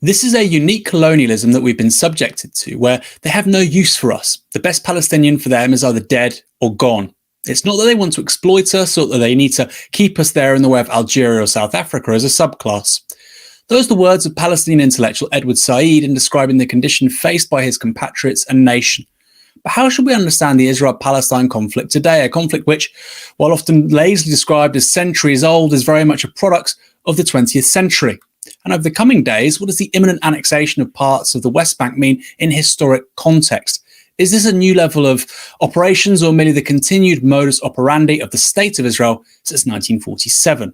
This is a unique colonialism that we've been subjected to, where they have no use for us. The best Palestinian for them is either dead or gone. It's not that they want to exploit us or that they need to keep us there in the way of Algeria or South Africa as a subclass. Those are the words of Palestinian intellectual Edward Said in describing the condition faced by his compatriots and nation. But how should we understand the Israel-Palestine conflict today, a conflict which, while often lazily described as centuries old, is very much a product of the 20th century? And over the coming days, what does the imminent annexation of parts of the West Bank mean in historic context? Is this a new level of operations or merely the continued modus operandi of the State of Israel since 1947?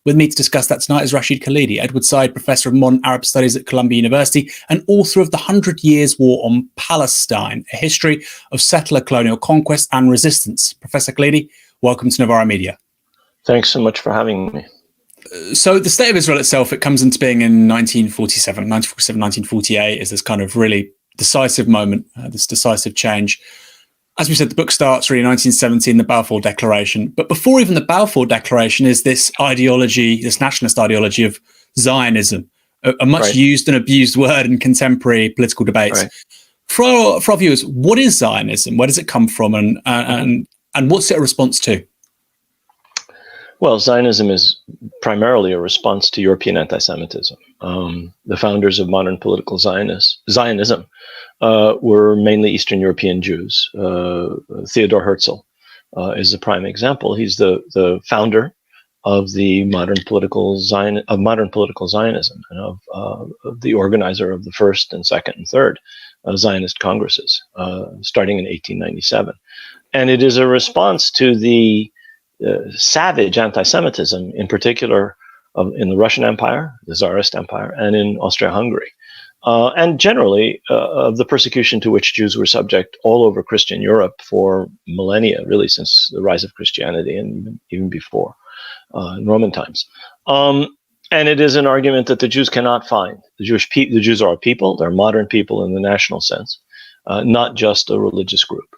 With me to discuss that tonight is Rashid Khalidi, Edward Said Professor of Modern Arab Studies at Columbia University and author of The 100 Years' War on Palestine, a history of settler colonial conquest and resistance. Professor Khalidi, welcome to Novara Media. Thanks so much for having me. So the State of Israel itself, it comes into being in 1948 is this kind of really decisive moment, this decisive change. As we said, the book starts really in 1917, the Balfour Declaration. But before even the Balfour Declaration is this ideology, this nationalist ideology of Zionism, a much used and abused word in contemporary political debates. Right. For our viewers, what is Zionism? Where does it come from? And what's it a response to? Well, Zionism is primarily a response to European anti-Semitism. The founders of modern political Zionism were mainly Eastern European Jews. Theodor Herzl is a prime example. He's the founder of the modern political Zionism and of the organizer of the first and second and third Zionist congresses, starting in 1897. And it is a response to the savage anti-Semitism, in particular in the Russian Empire, the Tsarist Empire, and in Austria-Hungary, and generally of the persecution to which Jews were subject all over Christian Europe for millennia, really since the rise of Christianity and even before in Roman times. And it is an argument that the Jews cannot find. The Jews are a people; they're modern people in the national sense, not just a religious group.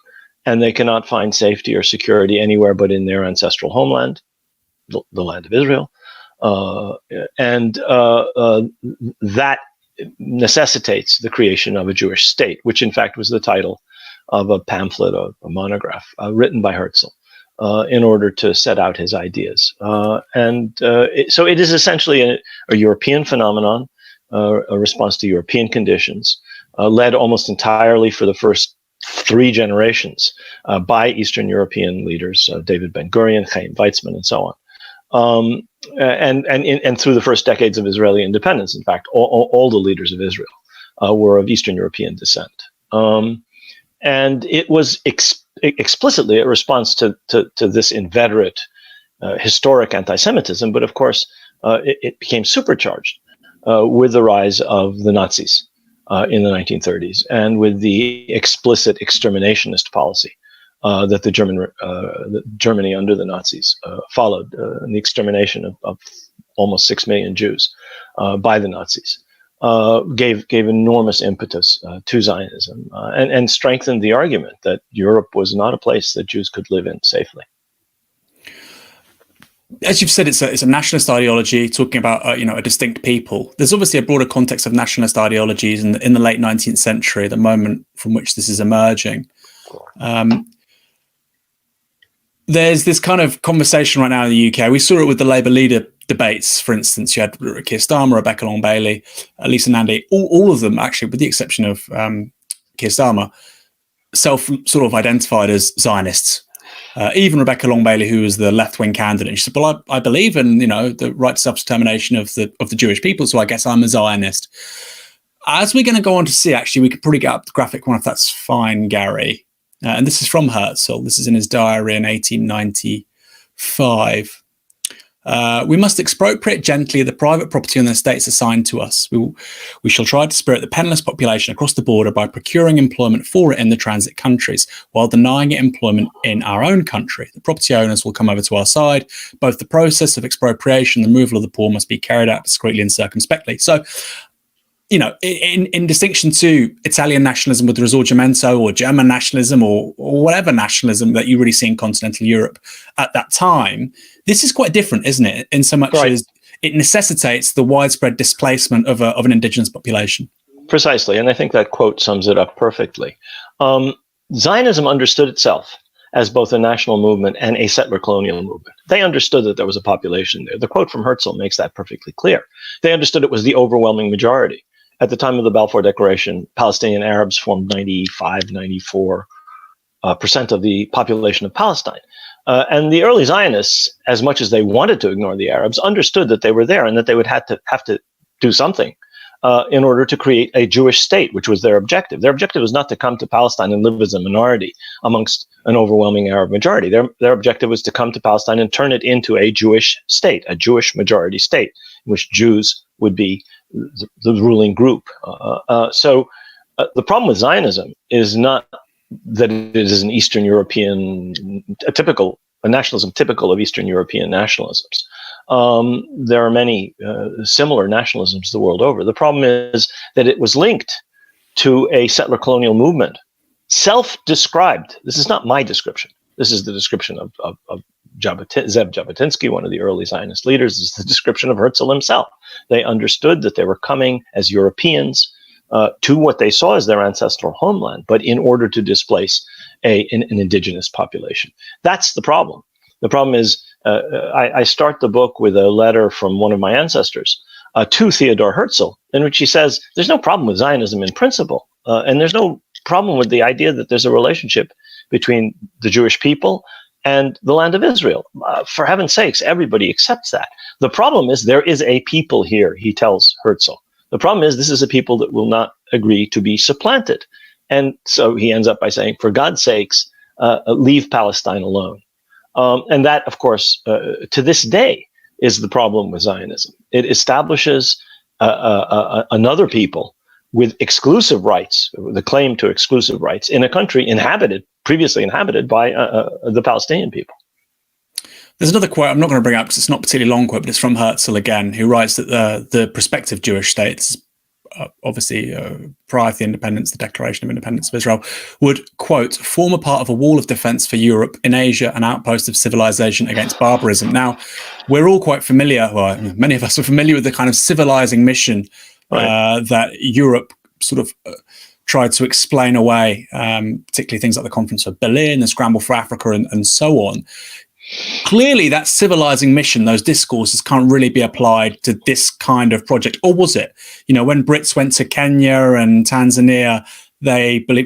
And they cannot find safety or security anywhere but in their ancestral homeland, the land of Israel. That necessitates the creation of a Jewish state, which in fact was the title of a pamphlet, a monograph written by Herzl in order to set out his ideas. So it is essentially a European phenomenon, a response to European conditions, led almost entirely for the first 3 generations by Eastern European leaders, David Ben-Gurion, Chaim Weizmann, and so on. And through the first decades of Israeli independence, in fact, all the leaders of Israel were of Eastern European descent. And it was explicitly a response to this inveterate historic anti-Semitism, but of course it became supercharged with the rise of the Nazis in the 1930s, and with the explicit exterminationist policy that Germany under the Nazis followed, and the extermination of almost 6 million Jews by the Nazis, gave enormous impetus to Zionism and strengthened the argument that Europe was not a place that Jews could live in safely. As you've said, it's a nationalist ideology talking about a distinct people. There's obviously a broader context of nationalist ideologies in the late 19th century, the moment from which this is emerging. There's this kind of conversation right now in the UK. We saw it with the Labour leader debates, for instance. You had Keir Starmer, Rebecca Long-Bailey, Lisa Nandy, all of them actually, with the exception of Keir Starmer, self-identified as Zionists. Even Rebecca Long-Bailey, who was the left-wing candidate, she said, "Well, I believe in the right to self-determination of the Jewish people, so I guess I'm a Zionist." As we're going to go on to see, actually, we could probably get up the graphic one if that's fine, Gary. And this is from Herzl. This is in his diary in 1895. We must expropriate gently the private property on the estates assigned to us. We shall try to spirit the penniless population across the border by procuring employment for it in the transit countries, while denying it employment in our own country. The property owners will come over to our side. Both the process of expropriation and removal of the poor must be carried out discreetly and circumspectly. So, in distinction to Italian nationalism with the Risorgimento, or German nationalism, or whatever nationalism that you really see in continental Europe at that time, this is quite different, isn't it? In so much as it necessitates the widespread displacement of an indigenous population. Precisely, and I think that quote sums it up perfectly. Zionism understood itself as both a national movement and a settler colonial movement. They understood that there was a population there. The quote from Herzl makes that perfectly clear. They understood it was the overwhelming majority. At the time of the Balfour Declaration, Palestinian Arabs formed 95, 94% of the population of Palestine. And the early Zionists, as much as they wanted to ignore the Arabs, understood that they were there and that they would have to do something in order to create a Jewish state, which was their objective. Their objective was not to come to Palestine and live as a minority amongst an overwhelming Arab majority. Their objective was to come to Palestine and turn it into a Jewish state, a Jewish majority state, in which Jews would be the ruling group. So the problem with Zionism is not that it is an Eastern European, a nationalism typical of Eastern European nationalisms. There are many similar nationalisms the world over. The problem is that it was linked to a settler colonial movement, self-described. This is not my description. This is the description of Zev Jabotinsky, one of the early Zionist leaders. This is the description of Herzl himself. They understood that they were coming as Europeans to what they saw as their ancestral homeland, but in order to displace an indigenous population. That's the problem. The problem is, I start the book with a letter from one of my ancestors to Theodor Herzl, in which he says, there's no problem with Zionism in principle, and there's no problem with the idea that there's a relationship between the Jewish people and the land of Israel. For heaven's sakes, everybody accepts that. The problem is there is a people here, he tells Herzl. The problem is this is a people that will not agree to be supplanted. And so he ends up by saying, for God's sakes, leave Palestine alone. And that, of course, to this day, is the problem with Zionism. It establishes another people with exclusive rights, the claim to exclusive rights in a country previously inhabited by the Palestinian people. There's another quote I'm not going to bring up because it's not a particularly long quote, but it's from Herzl again, who writes that the prospective Jewish states, obviously prior to the independence, the Declaration of Independence of Israel, would, quote, form a part of a wall of defense for Europe, in Asia, an outpost of civilization against barbarism. Now, we're all quite familiar, well, many of us are familiar with the kind of civilizing mission that Europe sort of tried to explain away, particularly things like the Conference of Berlin, the Scramble for Africa, and so on. Clearly, that civilizing mission, those discourses can't really be applied to this kind of project, or was it? You know, when Brits went to Kenya and Tanzania,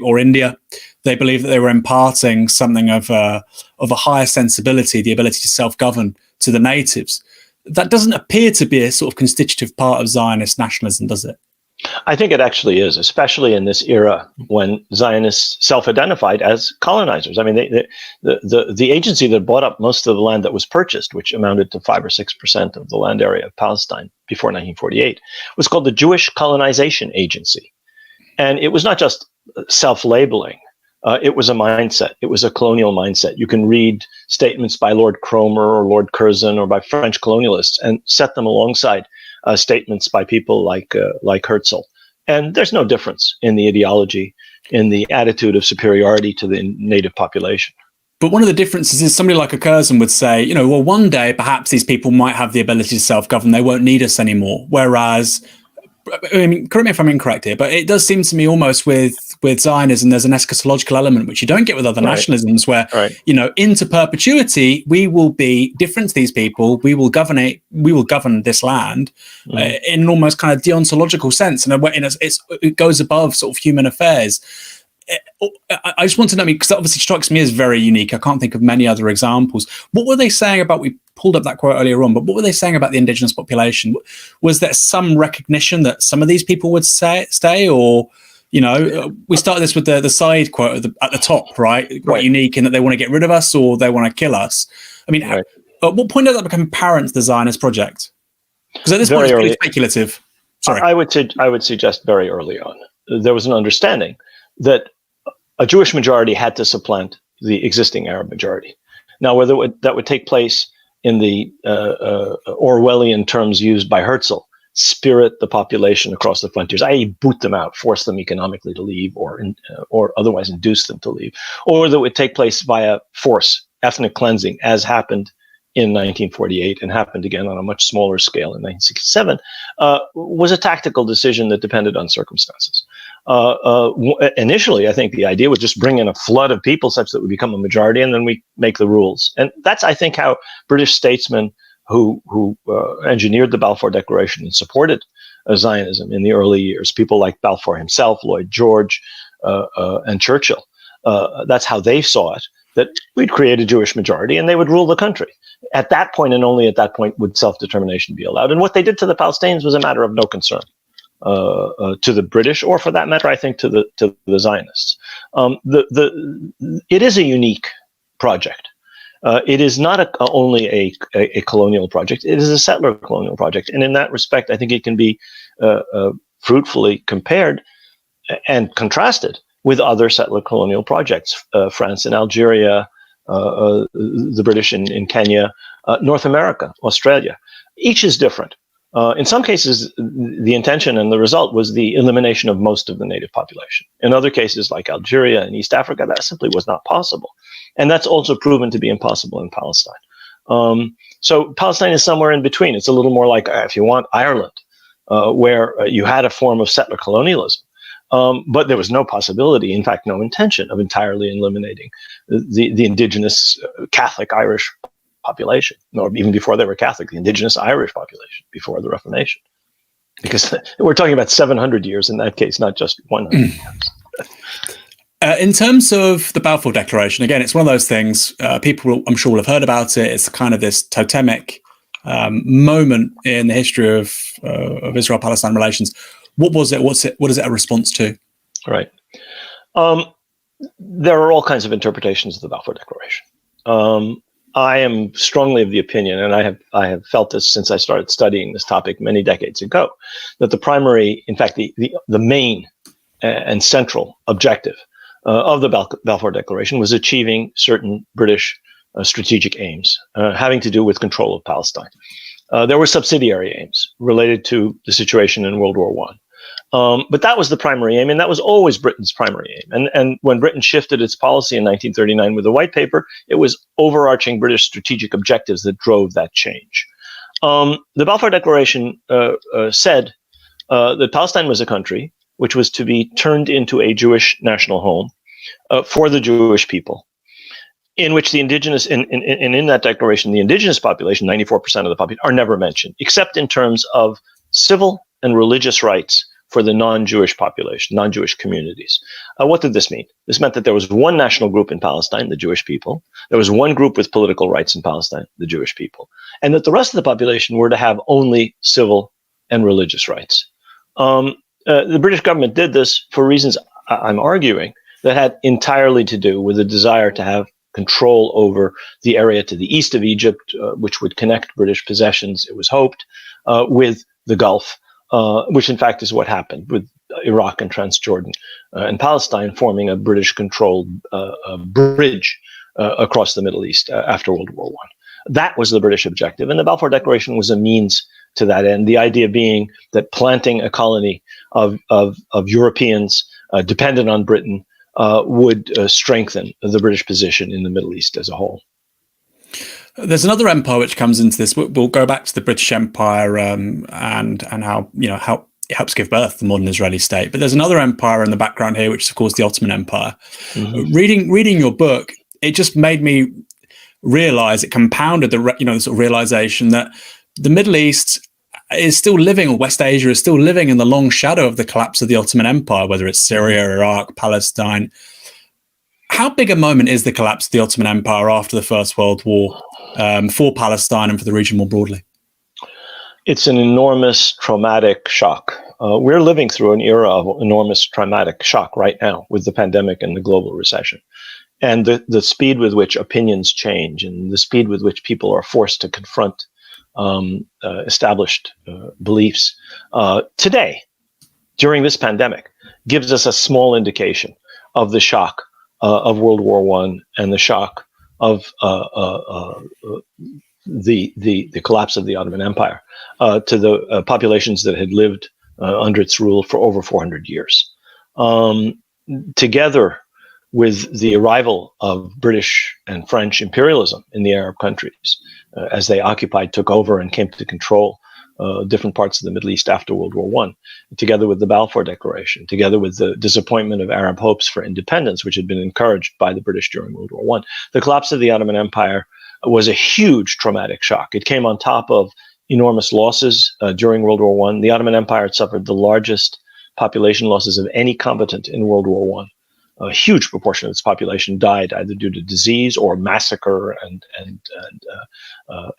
or India, they believed that they were imparting something of a higher sensibility, the ability to self-govern to the natives. That doesn't appear to be a sort of constitutive part of Zionist nationalism, does it? I think it actually is, especially in this era when Zionists self-identified as colonizers. I mean, the agency that bought up most of the land that was purchased, which amounted to 5 or 6% of the land area of Palestine before 1948, was called the Jewish Colonization Agency. And it was not just self-labeling. It was a mindset. It was a colonial mindset. You can read statements by Lord Cromer or Lord Curzon or by French colonialists and set them alongside statements by people like Herzl. And there's no difference in the ideology, in the attitude of superiority to the native population. But one of the differences is somebody like a Curzon would say, you know, well, one day perhaps these people might have the ability to self-govern. They won't need us anymore. Whereas, I mean, correct me if I'm incorrect here, but it does seem to me almost with Zionism, there's an eschatological element which you don't get with other nationalisms, where, you know, into perpetuity, we will be different to these people. We will govern this land in an almost kind of deontological sense. And it goes above sort of human affairs. I just want to know, because that obviously strikes me as very unique. I can't think of many other examples. What were they saying about, we pulled up that quote earlier on, but what were they saying about the indigenous population? Was there some recognition that some of these people would stay, or, you know, we started this with the side quote at the top, right? Quite unique in that they want to get rid of us or they want to kill us. I mean, at what point did that become apparent to the Zionist project? Because at this point, it's pretty speculative. Sorry. I would suggest very early on, there was an understanding that a Jewish majority had to supplant the existing Arab majority. Now, whether that would take place in the Orwellian terms used by Herzl, spirit the population across the frontiers, i.e. boot them out, force them economically to leave, or otherwise induce them to leave, or that would take place via force, ethnic cleansing, as happened in 1948 and happened again on a much smaller scale in 1967, was a tactical decision that depended on circumstances. Initially, I think the idea was just bring in a flood of people such that we become a majority, and then we make the rules. And that's, I think, how British statesmen who engineered the Balfour Declaration and supported Zionism in the early years, people like Balfour himself, Lloyd George, and Churchill, that's how they saw it, that we'd create a Jewish majority and they would rule the country. At that point, and only at that point, would self-determination be allowed. And what they did to the Palestinians was a matter of no concern to the British, or for that matter, I think, to the Zionists. It is a unique project. It is not only a colonial project. It is a settler colonial project. And in that respect, I think it can be fruitfully compared and contrasted with other settler colonial projects, France and Algeria, the British in Kenya, North America, Australia. Each is different. In some cases, the intention and the result was the elimination of most of the native population. In other cases, like Algeria and East Africa, that simply was not possible. And that's also proven to be impossible in Palestine. So Palestine is somewhere in between. It's a little more like, if you want, Ireland, where you had a form of settler colonialism. But there was no possibility, in fact, no intention of entirely eliminating the indigenous Catholic Irish population, or even before they were Catholic, the indigenous Irish population before the Reformation. Because we're talking about 700 years in that case, not just 100 years. In terms of the Balfour Declaration, again, it's one of those things, people, I'm sure, will have heard about it. It's kind of this totemic moment in the history of Israel-Palestine relations. What was it? What is it a response to? Right. There are all kinds of interpretations of the Balfour Declaration. I am strongly of the opinion, and I have felt this since I started studying this topic many decades ago, that the primary, in fact, the main and central objective of the Balfour Declaration was achieving certain British strategic aims having to do with control of Palestine. There were subsidiary aims related to the situation in World War I. But that was the primary aim, and that was always Britain's primary aim. And when Britain shifted its policy in 1939 with the White Paper, it was overarching British strategic objectives that drove that change. The Balfour Declaration said that Palestine was a country which was to be turned into a Jewish national home for the Jewish people, in which the indigenous, in that declaration, the indigenous population, 94% of the population, are never mentioned, except in terms of civil and religious rights for the non-Jewish population, non-Jewish communities. What did this mean? This meant that there was one national group in Palestine, the Jewish people. There was one group with political rights in Palestine, the Jewish people. And that the rest of the population were to have only civil and religious rights. The British government did this for reasons, I'm arguing, that had entirely to do with the desire to have control over the area to the east of Egypt, which would connect British possessions, it was hoped, with the Gulf, which in fact is what happened with Iraq and Transjordan and Palestine forming a British-controlled bridge across the Middle East after World War I. That was the British objective, and the Balfour Declaration was a means to that end, the idea being that planting a colony of Europeans dependent on Britain would strengthen the British position in the Middle East as a whole. There's another empire which comes into this. We'll go back to the British Empire and how how it helps give birth to the modern Israeli state. But there's another empire in the background here, which is of course the Ottoman Empire. Mm-hmm. Reading your book, it just made me realize, it compounded the sort of realization that the Middle East is still living, or West Asia is still living, in the long shadow of the collapse of the Ottoman Empire, whether it's Syria, Iraq, Palestine. How big a moment is the collapse of the Ottoman Empire after the First World War for Palestine and for the region more broadly? It's an enormous traumatic shock. We're living through an era of enormous traumatic shock right now with the pandemic and the global recession. And the speed with which opinions change and the speed with which people are forced to confront established beliefs today, during this pandemic, gives us a small indication of the shock of World War I and the shock of the collapse of the Ottoman Empire to the populations that had lived under its rule for over 400 years. Together, with the arrival of British and French imperialism in the Arab countries, as they occupied, took over, and came to control different parts of the Middle East after World War I, together with the Balfour Declaration, together with the disappointment of Arab hopes for independence, which had been encouraged by the British during World War I. The collapse of the Ottoman Empire was a huge traumatic shock. It came on top of enormous losses during World War I. The Ottoman Empire had suffered the largest population losses of any combatant in World War I. A huge proportion of its population died either due to disease or massacre and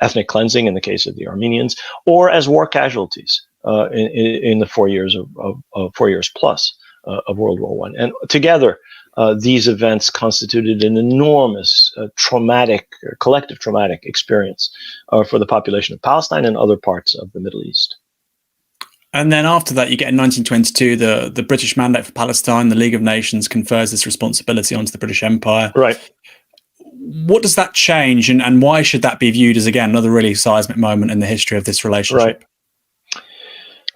ethnic cleansing in the case of the Armenians, or as war casualties in the 4 years of 4 years plus of World War I. And together, these events constituted an enormous collective traumatic experience for the population of Palestine and other parts of the Middle East. And then after that, you get in 1922, the British Mandate for Palestine, the League of Nations confers this responsibility onto the British Empire. Right. What does that change, and why should that be viewed as, again, another really seismic moment in the history of this relationship? Right.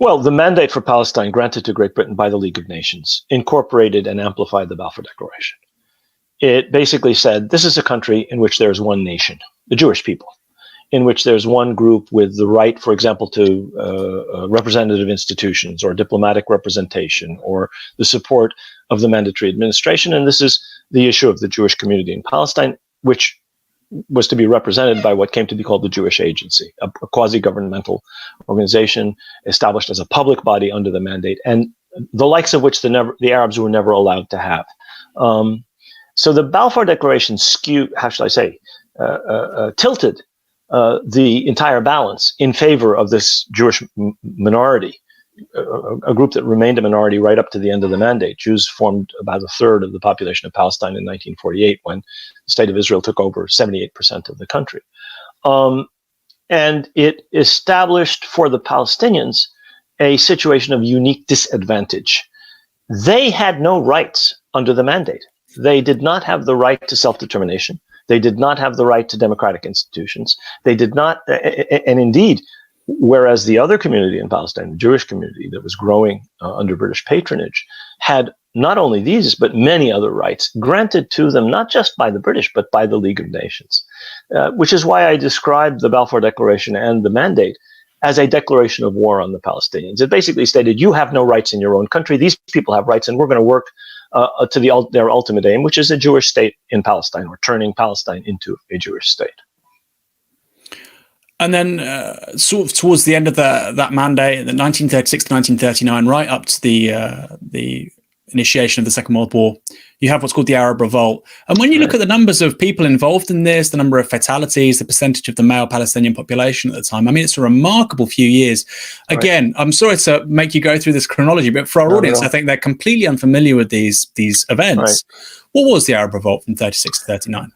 Well, the Mandate for Palestine granted to Great Britain by the League of Nations incorporated and amplified the Balfour Declaration. It basically said, this is a country in which there is one nation, the Jewish people, in which there's one group with the right, for example, to representative institutions or diplomatic representation or the support of the mandatory administration. And this is the issue of the Jewish community in Palestine, which was to be represented by what came to be called the Jewish Agency, a quasi-governmental organization established as a public body under the mandate, and the likes of which the Arabs were never allowed to have. So the Balfour Declaration tilted the entire balance in favor of this Jewish minority, a group that remained a minority right up to the end of the mandate. Jews formed about a third of the population of Palestine in 1948, when the state of Israel took over 78% of the country. And it established for the Palestinians a situation of unique disadvantage. They had no rights under the mandate. They did not have the right to self-determination. They did not have the right to democratic institutions. They did not, and indeed, whereas the other community in Palestine, the Jewish community that was growing under British patronage, had not only these, but many other rights granted to them, not just by the British, but by the League of Nations, which is why I described the Balfour Declaration and the mandate as a declaration of war on the Palestinians. It basically stated, you have no rights in your own country. These people have rights, and we're going to work to their ultimate aim, which is a Jewish state in Palestine, or turning Palestine into a Jewish state. And then sort of towards the end of that mandate, the 1936 to 1939, right up to the initiation of the Second World War, you have what's called the Arab Revolt. And when you look at the numbers of people involved in this, the number of fatalities, the percentage of the male Palestinian population at the time, I mean, it's a remarkable few years. Again, I'm sorry to make you go through this chronology, but for our audience, I think they're completely unfamiliar with these events. Right. What was the Arab Revolt from 36 to 39?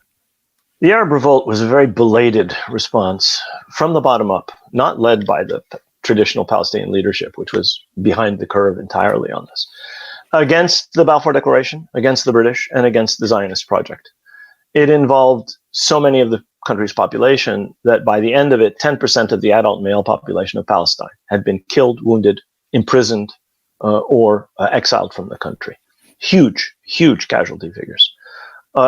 The Arab Revolt was a very belated response from the bottom up, not led by the traditional Palestinian leadership, which was behind the curve entirely on this, against the Balfour Declaration, against the British, and against the Zionist project. It involved so many of the country's population that by the end of it, 10% of the adult male population of Palestine had been killed, wounded, imprisoned, or exiled from the country. Huge, huge casualty figures.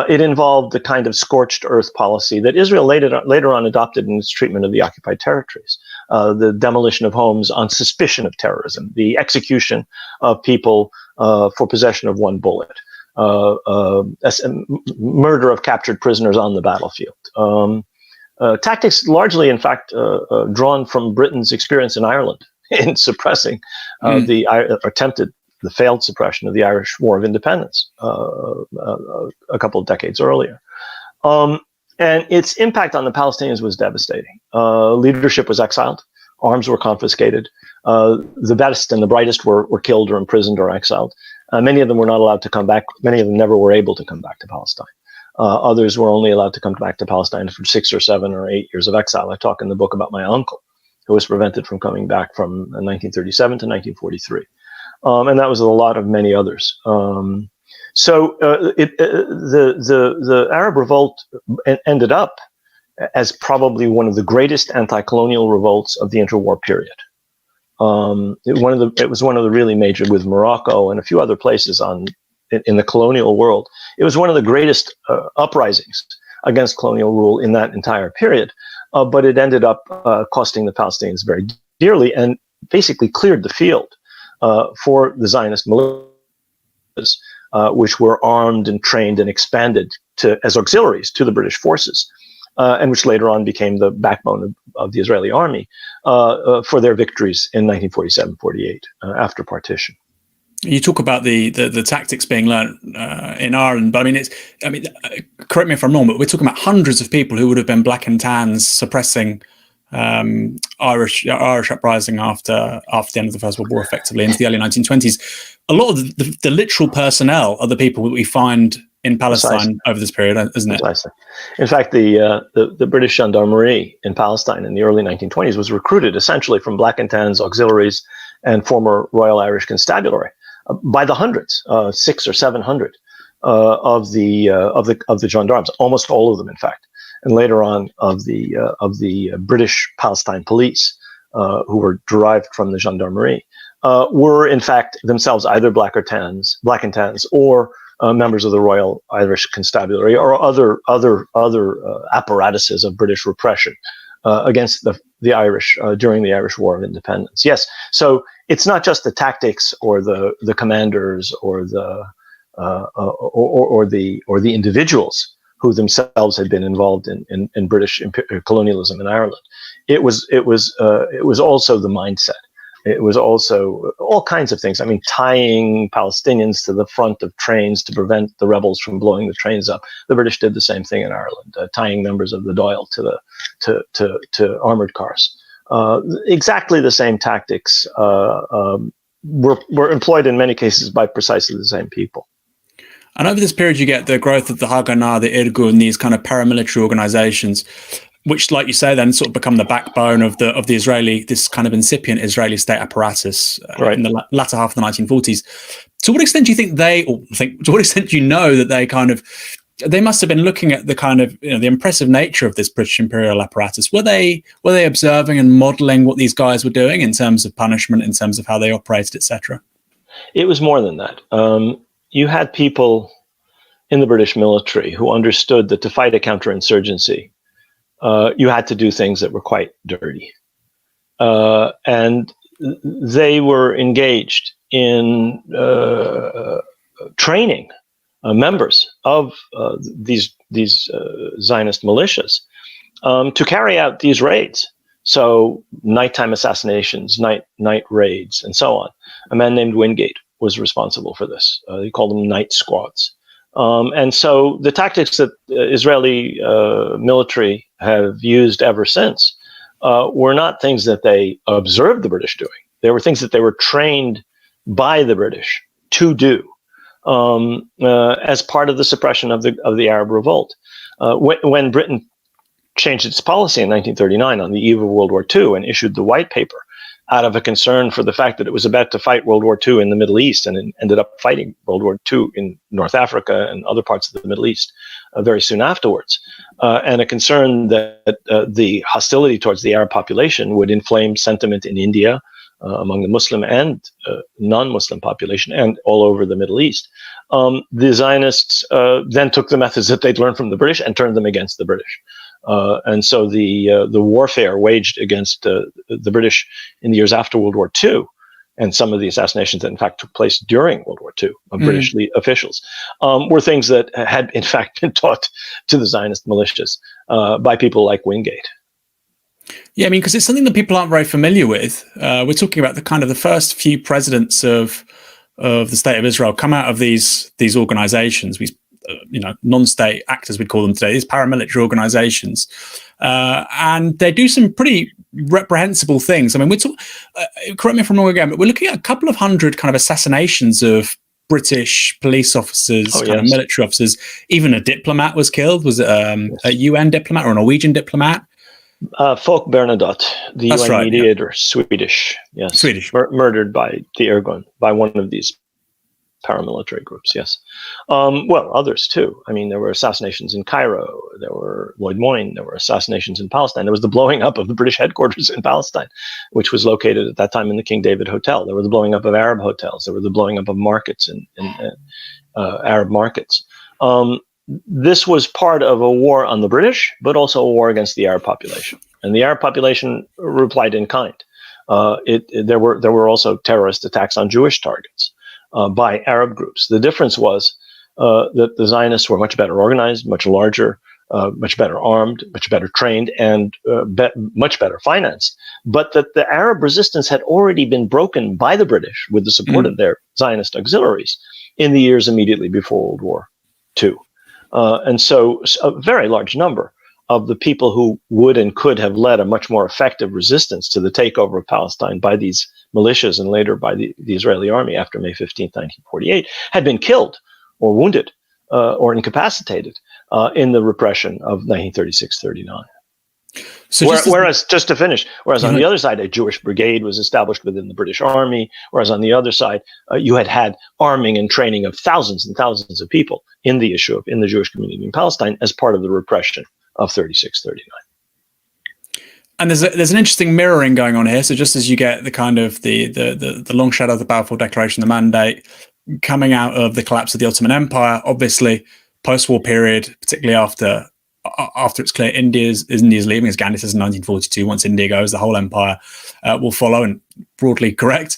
It involved the kind of scorched earth policy that Israel later on adopted in its treatment of the occupied territories. The demolition of homes on suspicion of terrorism, the execution of people for possession of one bullet, murder of captured prisoners on the battlefield. Tactics largely, in fact, drawn from Britain's experience in Ireland in suppressing the failed suppression of the Irish War of Independence a couple of decades earlier. And its impact on the Palestinians was devastating. Leadership was exiled. Arms were confiscated. The best and the brightest were killed or imprisoned or exiled. Many of them were not allowed to come back. Many of them never were able to come back to Palestine. Others were only allowed to come back to Palestine for 6 or 7 or 8 years of exile. I talk in the book about my uncle, who was prevented from coming back from 1937 to 1943. And that was a lot of many others. So the Arab Revolt ended up as probably one of the greatest anti-colonial revolts of the interwar period. It was one of the really major, with Morocco and a few other places in the colonial world. It was one of the greatest uprisings against colonial rule in that entire period, but it ended up costing the Palestinians very dearly and basically cleared the field for the Zionist militias, which were armed and trained and expanded as auxiliaries to the British forces, and which later on became the backbone of the Israeli army for their victories in 1947-48 after partition. You talk about the tactics being learned in Ireland, but correct me if I'm wrong, but we're talking about hundreds of people who would have been black and tans suppressing Irish uprising after the end of the First World War, effectively into the early 1920s. A lot of the literal personnel are the people that we find in Palestine Precisely. Over this period, isn't it? Precisely. In fact, the British gendarmerie in Palestine in the early 1920s was recruited essentially from black and tans, auxiliaries, and former Royal Irish Constabulary by the hundreds, 600 or 700 of the gendarmes, almost all of them, in fact, and later on of the British Palestine Police, who were derived from the gendarmerie, were in fact themselves either black and tans, or members of the Royal Irish Constabulary or other apparatuses of British repression against the Irish during the Irish War of Independence. Yes, so it's not just the tactics or the commanders or the individuals who themselves had been involved in British colonialism in Ireland. It was also the mindset. It was also all kinds of things. I mean, tying Palestinians to the front of trains to prevent the rebels from blowing the trains up. The British did the same thing in Ireland, tying members of the Dáil to armored cars. Exactly the same tactics were employed in many cases by precisely the same people. And over this period, you get the growth of the Haganah, the Irgun, these kind of paramilitary organizations, which, like you say, then sort of become the backbone of the Israeli, this kind of incipient Israeli state apparatus in the latter half of the 1940s. To what extent do you think to what extent do you know that they must have been looking at the kind of, the impressive nature of this British imperial apparatus? Were they observing and modeling what these guys were doing in terms of punishment, in terms of how they operated, etc.? It was more than that. You had people in the British military who understood that to fight a counterinsurgency, you had to do things that were quite dirty. And they were engaged in training members of these Zionist militias to carry out these raids. So nighttime assassinations, night raids, and so on. A man named Wingate was responsible for this. He called them night squads. And so the tactics that Israeli military have used ever since were not things that they observed the British doing. They were things that they were trained by the British to do as part of the suppression of the Arab revolt. When Britain changed its policy in 1939 on the eve of World War II and issued the White Paper out of a concern for the fact that it was about to fight World War II in the Middle East, and it ended up fighting World War II in North Africa and other parts of the Middle East very soon afterwards, and a concern that the hostility towards the Arab population would inflame sentiment in India among the Muslim and non-Muslim population and all over the Middle East. The Zionists then took the methods that they'd learned from the British and turned them against the British. And so the warfare waged against the British in the years after World War II, and some of the assassinations that in fact took place during World War II of British officials, were things that had in fact been taught to the Zionist militias by people like Wingate. Yeah, I mean, because it's something that people aren't very familiar with. We're talking about the first few presidents of the State of Israel come out of these organizations, these non-state actors, we'd call them today, these paramilitary organizations, and they do some pretty reprehensible things. I mean, correct me if I'm wrong again, but we're looking at a couple of hundred kind of assassinations of British police officers, of military officers. Even a diplomat was killed. Was it a UN diplomat or a Norwegian diplomat? Folk Bernadotte, the UN mediator, Swedish, yes, Swedish, murdered by the Irgun, by one of these paramilitary groups, yes. Well, others too. I mean, there were assassinations in Cairo, there were Lloyd Moyne, there were assassinations in Palestine. There was the blowing up of the British headquarters in Palestine, which was located at that time in the King David Hotel. There were the blowing up of Arab hotels. There were the blowing up of markets in Arab markets. This was part of a war on the British, but also a war against the Arab population. And the Arab population replied in kind. There were also terrorist attacks on Jewish targets by Arab groups. The difference was that the Zionists were much better organized, much larger, much better armed, much better trained, and much better financed. But that the Arab resistance had already been broken by the British with the support of their Zionist auxiliaries in the years immediately before World War II. And so a very large number of the people who would and could have led a much more effective resistance to the takeover of Palestine by these militias and later by the Israeli army after May 15, 1948, had been killed or wounded or incapacitated in the repression of 1936-39. So whereas on the other side, a Jewish brigade was established within the British Army, whereas on the other side, you had arming and training of thousands and thousands of people in the Jewish community in Palestine as part of the repression of 36-39. And there's an interesting mirroring going on here. So just as you get the kind of the long shadow of the Balfour Declaration, the mandate coming out of the collapse of the Ottoman Empire, obviously post-war period, particularly after it's clear India's leaving, as Gandhi says in 1942, once India goes, the whole empire will follow, and broadly correct.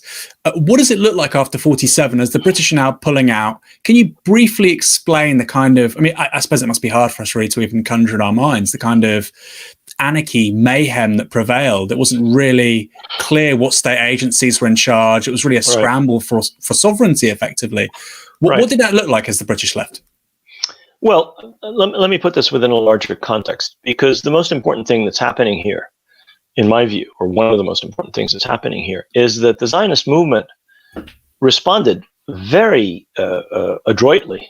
What does it look like after 47 as the British are now pulling out? Can you briefly explain the kind of, I suppose it must be hard for us really to even conjure in our minds, the kind of anarchy, mayhem that prevailed. It wasn't really clear what state agencies were in charge. It was really a scramble for sovereignty, effectively. What did that look like as the British left? Well, let me put this within a larger context, because the most important thing that's happening here, in my view, or one of the most important things that's happening here, is that the Zionist movement responded very adroitly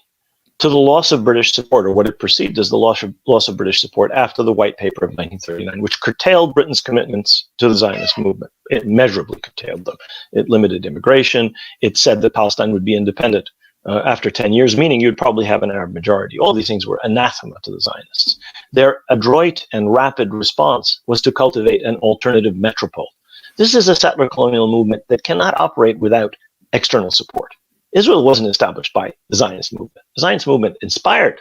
to the loss of British support, or what it perceived as the loss of British support after the White Paper of 1939, which curtailed Britain's commitments to the Zionist movement. It measurably curtailed them. It limited immigration. It said that Palestine would be independent after 10 years, meaning you'd probably have an Arab majority. All these things were anathema to the Zionists. Their adroit and rapid response was to cultivate an alternative metropole. This is a settler colonial movement that cannot operate without external support. Israel wasn't established by the Zionist movement. The Zionist movement inspired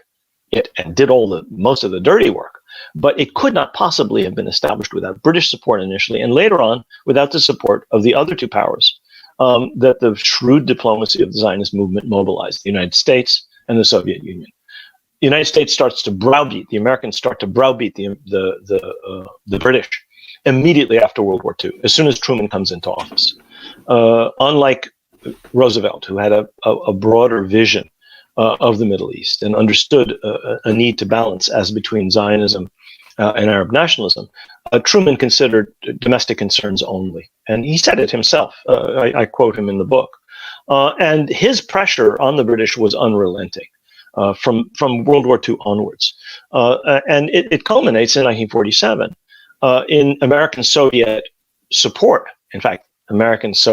it and did most of the dirty work, but it could not possibly have been established without British support initially, and later on without the support of the other two powers that the shrewd diplomacy of the Zionist movement mobilized, the United States and the Soviet Union. The United States starts to browbeat, the Americans start to browbeat the British immediately after World War II, as soon as Truman comes into office. Unlike Roosevelt, who had a broader vision of the Middle East and understood a need to balance as between Zionism and Arab nationalism, Truman considered domestic concerns only. And he said it himself. I quote him in the book. And his pressure on the British was unrelenting from World War II onwards. And it culminates in 1947 in American-Soviet support. In fact, the Americans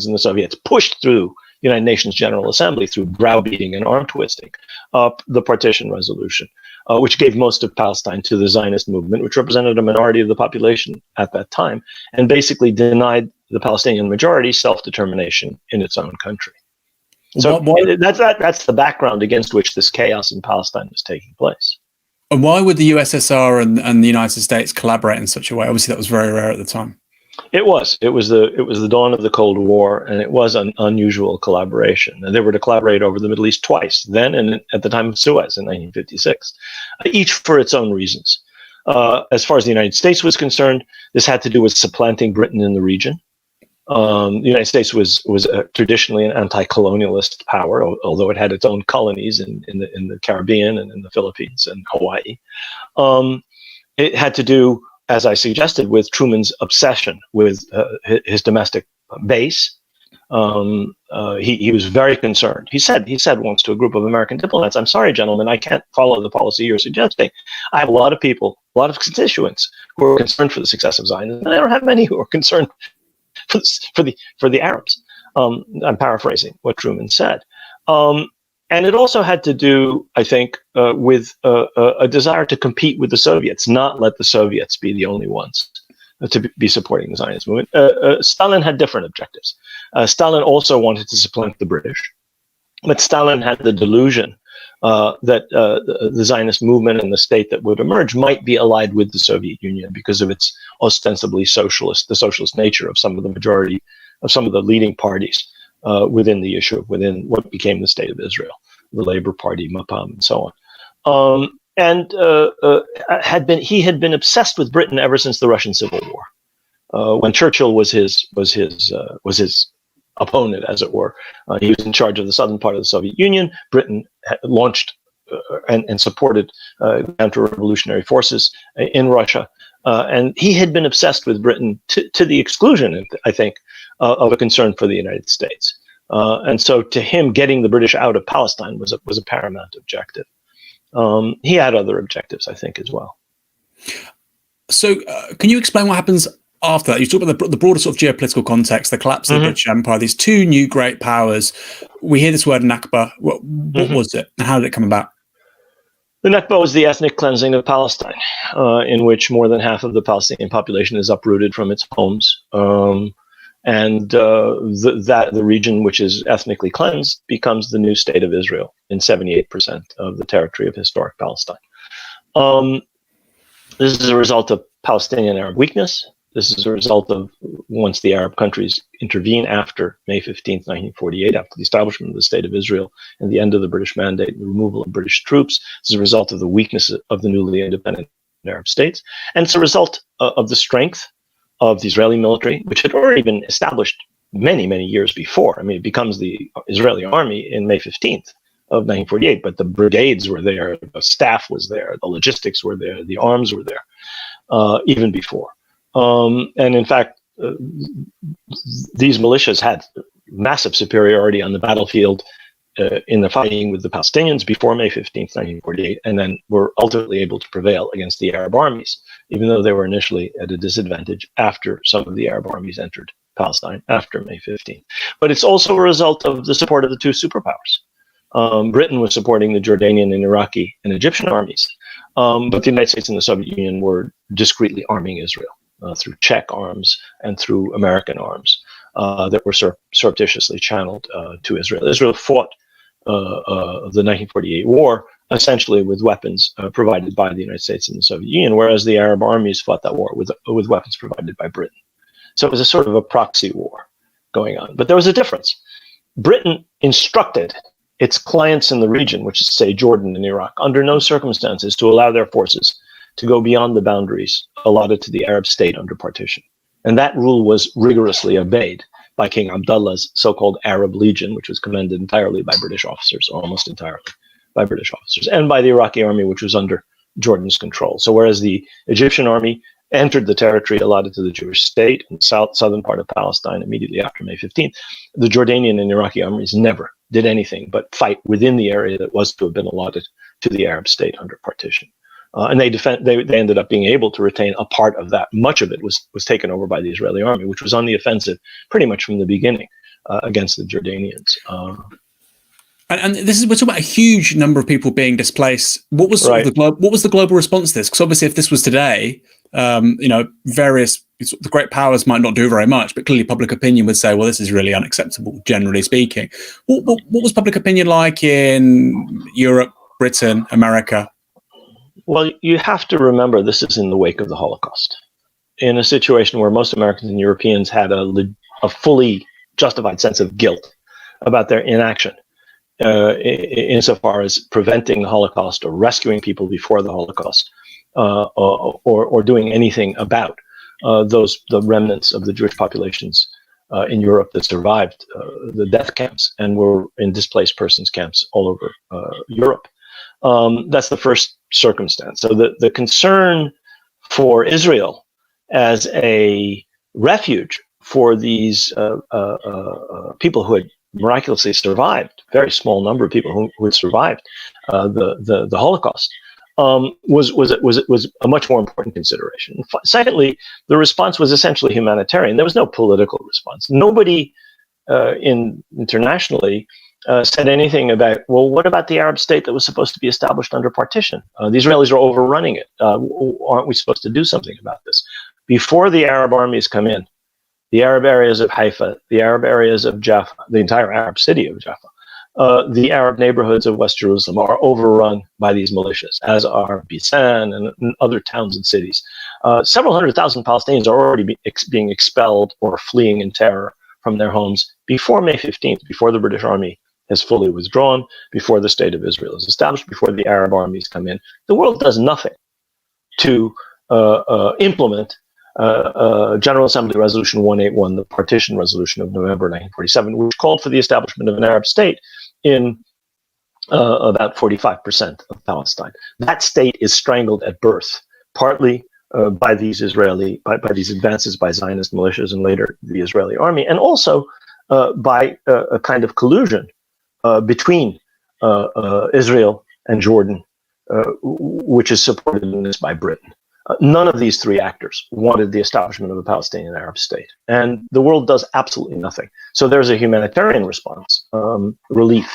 and the Soviets pushed through the United Nations General Assembly through browbeating and arm twisting the partition resolution, which gave most of Palestine to the Zionist movement, which represented a minority of the population at that time, and basically denied the Palestinian majority self-determination in its own country. So that's the background against which this chaos in Palestine was taking place. And why would the USSR and the United States collaborate in such a way? Obviously, that was very rare at the time. It was the dawn of the Cold War, and it was an unusual collaboration. And they were to collaborate over the Middle East twice, then and at the time of Suez in 1956, each for its own reasons. As far as the United States was concerned, this had to do with supplanting Britain in the region. The United States was traditionally an anti-colonialist power, although it had its own colonies in the Caribbean and in the Philippines and Hawaii. It had to do, as I suggested, with Truman's obsession with his domestic base. He was very concerned. He said once to a group of American diplomats, "I'm sorry, gentlemen, I can't follow the policy you're suggesting. I have a lot of people, a lot of constituents who are concerned for the success of Zionism, and I don't have many who are concerned for the Arabs." I'm paraphrasing what Truman said. And it also had to do, I think, with a desire to compete with the Soviets, not let the Soviets be the only ones to be supporting the Zionist movement. Stalin had different objectives. Stalin also wanted to supplant the British, but Stalin had the delusion that the Zionist movement and the state that would emerge might be allied with the Soviet Union because of its ostensibly the socialist nature of some of the leading parties within the issue, within what became the State of Israel, the Labor Party, Mapam, and so on. He had been obsessed with Britain ever since the Russian Civil War, when Churchill was his opponent, as it were. He was in charge of the southern part of the Soviet Union. Britain had launched and supported counter-revolutionary forces in Russia. And he had been obsessed with Britain to the exclusion, I think, of a concern for the United States. And so to him, getting the British out of Palestine was a paramount objective. He had other objectives, I think, as well. So can you explain what happens after that? You talk about the broader sort of geopolitical context, the collapse of the British Empire, these two new great powers. We hear this word Nakba. What was it, and how did it come about? The Nakba was the ethnic cleansing of Palestine, in which more than half of the Palestinian population is uprooted from its homes. And the region which is ethnically cleansed becomes the new state of Israel in 78% of the territory of historic Palestine. This is a result of Palestinian Arab weakness. This is a result of, once the Arab countries intervene after May 15th, 1948, after the establishment of the State of Israel and the end of the British mandate and the removal of British troops, it's a result of the weakness of the newly independent Arab states. And it's a result of the strength of the Israeli military, which had already been established many, many years before. I mean, it becomes the Israeli army in May 15th of 1948, but the brigades were there, the staff was there, the logistics were there, the arms were there, even before. And in fact, these militias had massive superiority on the battlefield in the fighting with the Palestinians before May 15th, 1948, and then were ultimately able to prevail against the Arab armies, even though they were initially at a disadvantage after some of the Arab armies entered Palestine after May 15th. But it's also a result of the support of the two superpowers. Britain was supporting the Jordanian and Iraqi and Egyptian armies, but the United States and the Soviet Union were discreetly arming Israel through Czech arms and through American arms that were surreptitiously channeled to Israel. Israel fought the 1948 war essentially with weapons provided by the United States and the Soviet Union, whereas the Arab armies fought that war with weapons provided by Britain. So it was a sort of a proxy war going on. But there was a difference. Britain instructed its clients in the region, which is, say, Jordan and Iraq, under no circumstances to allow their forces to go beyond the boundaries allotted to the Arab state under partition. And that rule was rigorously obeyed by King Abdullah's so-called Arab Legion, which was commanded entirely by British officers, or almost entirely by British officers, and by the Iraqi army, which was under Jordan's control. So whereas the Egyptian army entered the territory allotted to the Jewish state in the southern part of Palestine immediately after May 15th, the Jordanian and Iraqi armies never did anything but fight within the area that was to have been allotted to the Arab state under partition. And they ended up being able to retain a part of that. Much of it was taken over by the Israeli army, which was on the offensive pretty much from the beginning against the Jordanians. And this is, we're talking about a huge number of people being displaced. What was the global response to this? Because obviously, if this was today, the great powers might not do very much, but clearly public opinion would say, well, this is really unacceptable, generally speaking. What was public opinion like in Europe, Britain, America? Well, you have to remember this is in the wake of the Holocaust, in a situation where most Americans and Europeans had a fully justified sense of guilt about their inaction insofar as preventing the Holocaust or rescuing people before the Holocaust or doing anything about the remnants of the Jewish populations in Europe that survived the death camps and were in displaced persons camps all over Europe. That's the first circumstance. So the concern for Israel as a refuge for these people who had miraculously survived, very small number of people who had survived the Holocaust, was a much more important consideration. Secondly, the response was essentially humanitarian. There was no political response. Nobody internationally said anything about, well, what about the Arab state that was supposed to be established under partition? The Israelis are overrunning it. Aren't we supposed to do something about this? Before the Arab armies come in, the Arab areas of Haifa, the Arab areas of Jaffa, the entire Arab city of Jaffa, the Arab neighborhoods of West Jerusalem are overrun by these militias, as are Bisan and other towns and cities. Several 100,000 Palestinians are already being expelled or fleeing in terror from their homes before May 15th, before the British Army has fully withdrawn, before the State of Israel is established, before the Arab armies come in. The world does nothing to implement General Assembly Resolution 181, the partition resolution of November 1947, which called for the establishment of an Arab state in about 45% of Palestine. That state is strangled at birth, partly by these advances by Zionist militias and later the Israeli army, and also by a kind of collusion between Israel and Jordan, which is supported in this by Britain. None of these three actors wanted the establishment of a Palestinian Arab state, and the world does absolutely nothing. So there's a humanitarian response, relief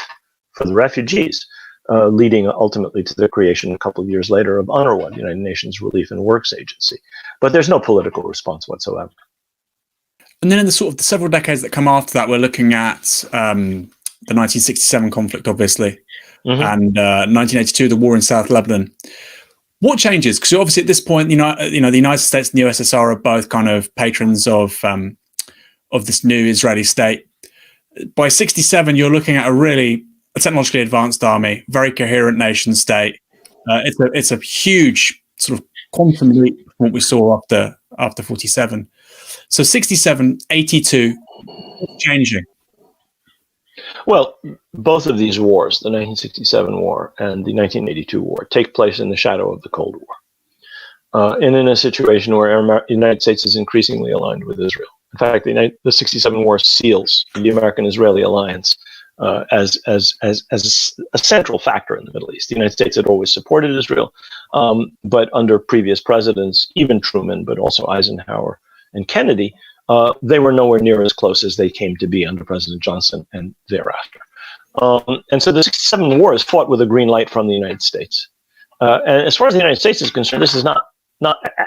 for the refugees, leading ultimately to the creation a couple of years later of UNRWA, the United Nations Relief and Works Agency. But there's no political response whatsoever. And then in the sort of the several decades that come after that, we're looking at the 1967 conflict, obviously, and 1982, the war in South Lebanon. What changes? Because obviously at this point, the United States and the USSR are both kind of patrons of this new Israeli state. By 67, you're looking at a technologically advanced army, very coherent nation state. It's a huge sort of quantum leap from what we saw after 47. So 67, 82, changing. Well, both of these wars, the 1967 war and the 1982 war, take place in the shadow of the Cold War, and in a situation where the United States is increasingly aligned with Israel. In fact, the 67 war seals the American-Israeli alliance as a central factor in the Middle East. The United States had always supported Israel, but under previous presidents, even Truman, but also Eisenhower and Kennedy, they were nowhere near as close as they came to be under President Johnson and thereafter. And so the 67 war is fought with a green light from the United States. And as far as the United States is concerned, this is not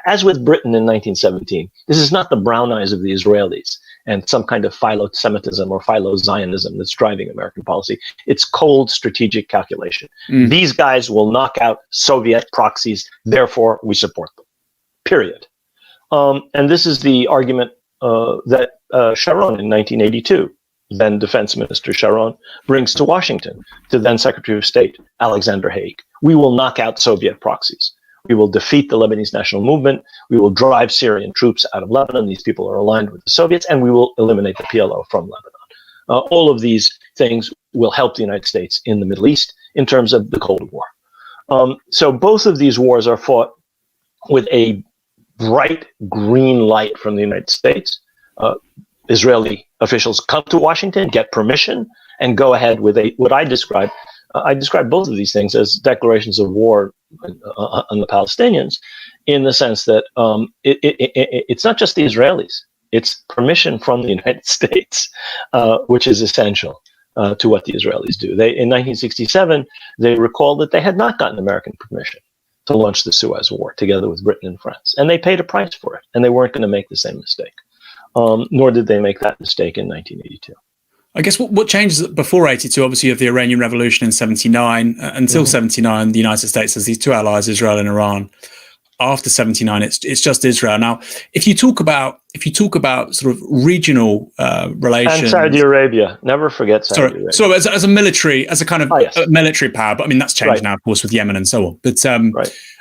as with Britain in 1917, this is not the brown eyes of the Israelis and some kind of philo-Semitism or philo-Zionism that's driving American policy. It's cold strategic calculation. These guys will knock out Soviet proxies, therefore we support them, period. And this is the argument that Sharon in 1982, then Defense Minister Sharon, brings to Washington, to then Secretary of State Alexander Haig. We will knock out Soviet proxies. We will defeat the Lebanese national movement. We will drive Syrian troops out of Lebanon. These people are aligned with the Soviets, and we will eliminate the PLO from Lebanon. All of these things will help the United States in the Middle East in terms of the Cold War. So both of these wars are fought with a bright green light from the United States. Israeli officials come to Washington, get permission, and go ahead with what I describe both of these things as declarations of war on the Palestinians, in the sense that it's not just the Israelis, it's permission from the United States, which is essential to what the Israelis do. In 1967, they recalled that they had not gotten American permission to launch the Suez War together with Britain and France, and they paid a price for it, and they weren't going to make the same mistake, nor did they make that mistake in 1982. I guess what changes before 82, obviously you have the Iranian Revolution in 79. Until 79, the United States has these two allies, Israel and Iran. After 79, it's just Israel. Now, if you talk about sort of regional relations, and Saudi Arabia, never forget Saudi Arabia. So as a kind of military power, but I mean that's changed now, of course, with Yemen and so on. But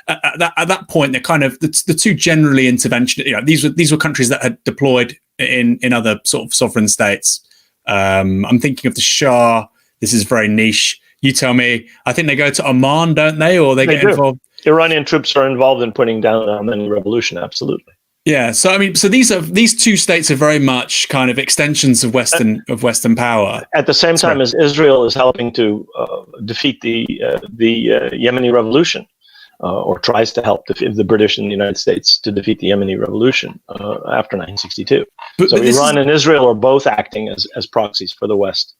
at that point, they're kind of the two generally intervention. These were countries that had deployed in other sort of sovereign states. I'm thinking of the Shah. This is very niche. You tell me. I think they go to Oman, don't they? Or they get involved. Iranian troops are involved in putting down the Yemeni revolution. Absolutely. Yeah. So I mean, these two states are very much kind of extensions of Western power. At the same time as Israel is helping to defeat the Yemeni revolution, or tries to help the British and the United States to defeat the Yemeni revolution after 1962. So Iran and Israel are both acting as proxies for the West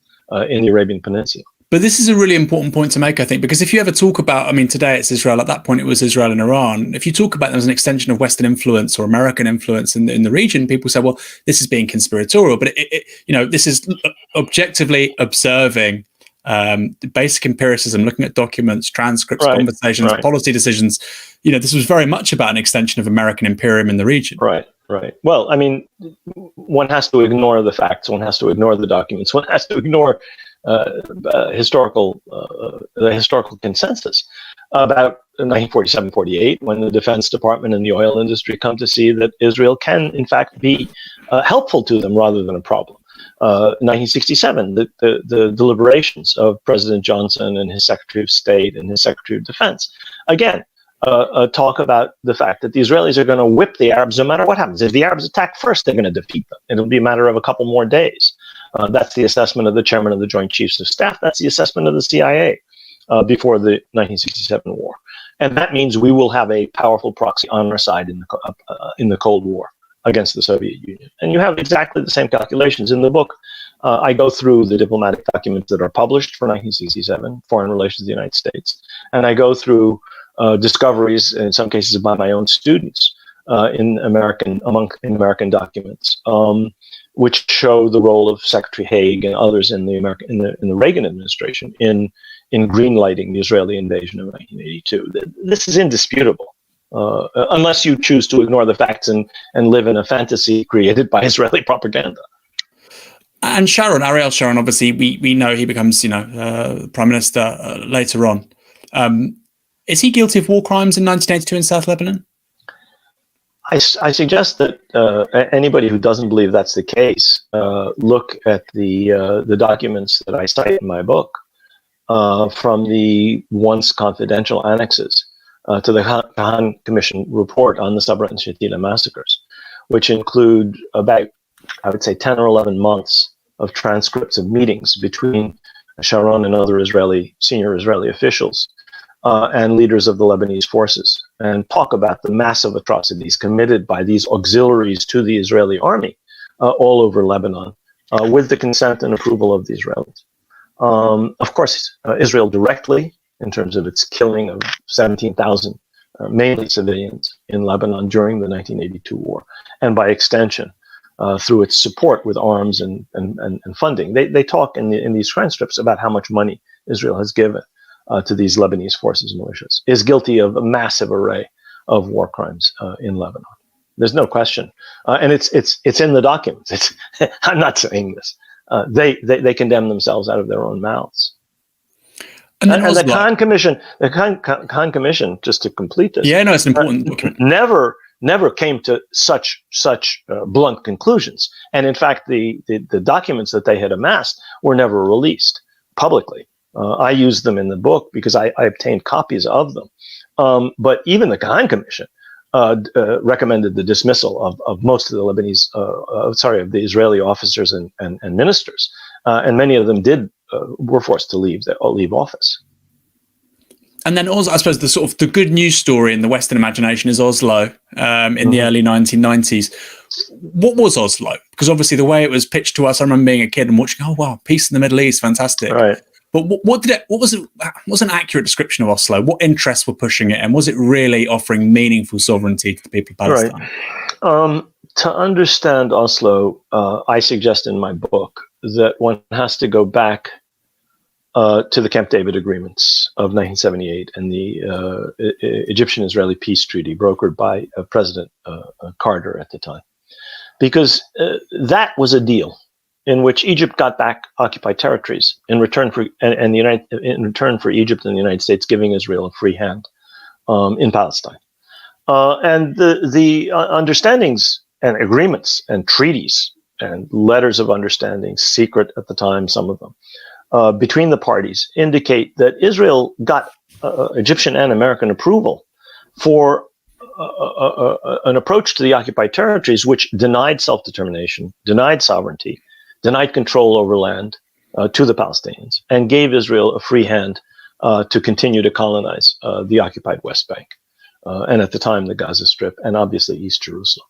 in the Arabian Peninsula. But this is a really important point to make, I think, because if you ever talk about, I mean, today it's Israel, at that point it was Israel and Iran. If you talk about them as an extension of Western influence or American influence in the region, people say, well, this is being conspiratorial. But, this is objectively observing basic empiricism, looking at documents, transcripts, conversations, policy decisions. This was very much about an extension of American imperium in the region. Right. Well, I mean, one has to ignore the facts. One has to ignore the documents. One has to ignore the historical consensus about 1947-48, when the Defense Department and the oil industry come to see that Israel can, in fact, be helpful to them rather than a problem. 1967, the deliberations of President Johnson and his Secretary of State and his Secretary of Defense, again, talk about the fact that the Israelis are going to whip the Arabs no matter what happens. If the Arabs attack first, they're going to defeat them. It'll be a matter of a couple more days. That's the assessment of the chairman of the Joint Chiefs of Staff. That's the assessment of the CIA before the 1967 war. And that means we will have a powerful proxy on our side in the Cold War against the Soviet Union. And you have exactly the same calculations. In the book, I go through the diplomatic documents that are published for 1967, foreign relations of the United States. And I go through discoveries, in some cases by my own students, in American documents, which show the role of Secretary Haig and others in the Reagan administration in greenlighting the Israeli invasion of 1982. This is indisputable, unless you choose to ignore the facts and live in a fantasy created by Israeli propaganda. And Ariel Sharon, obviously, we know he becomes, prime minister later on. Is he guilty of war crimes in 1982 in South Lebanon? I suggest that anybody who doesn't believe that's the case look at the documents that I cite in my book from the once confidential annexes to the Kahan Commission report on the Sabra and Shatila massacres, which include about, I would say, 10 or 11 months of transcripts of meetings between Sharon and other senior Israeli officials and leaders of the Lebanese forces, and talk about the massive atrocities committed by these auxiliaries to the Israeli army all over Lebanon with the consent and approval of the Israelis. Of course, Israel directly, in terms of its killing of 17,000, mainly civilians, in Lebanon during the 1982 war, and by extension, through its support with arms and funding. They talk in these transcripts about how much money Israel has given to these Lebanese forces and militias, is guilty of a massive array of war crimes in Lebanon. There's no question, and it's in the documents. I'm not saying this. They condemn themselves out of their own mouths. And the Kahan Commission, just to complete this, it's an important document. Never came to such blunt conclusions. And in fact, the documents that they had amassed were never released publicly. I used them in the book because I obtained copies of them. But even the Kahan Commission recommended the dismissal of most of the of the Israeli officers and ministers, and many of them were forced to leave office. And then also, I suppose the good news story in the Western imagination is Oslo in the early 1990s. What was Oslo? Because obviously the way it was pitched to us, I remember being a kid and watching, oh wow, peace in the Middle East, fantastic. Right. But what was an accurate description of Oslo? What interests were pushing it, and was it really offering meaningful sovereignty to the people of Palestine? Right. To understand Oslo, I suggest in my book that one has to go back to the Camp David agreements of 1978 and the Egyptian-Israeli peace treaty brokered by President Carter at the time, because that was a deal in which Egypt got back occupied territories in return for Egypt and the United States giving Israel a free hand in Palestine, and the understandings and agreements and treaties and letters of understanding, secret at the time, some of them, between the parties indicate that Israel got Egyptian and American approval for an approach to the occupied territories which denied self-determination, denied sovereignty, denied control over land to the Palestinians, and gave Israel a free hand to continue to colonize the occupied West Bank, and at the time the Gaza Strip, and obviously East Jerusalem.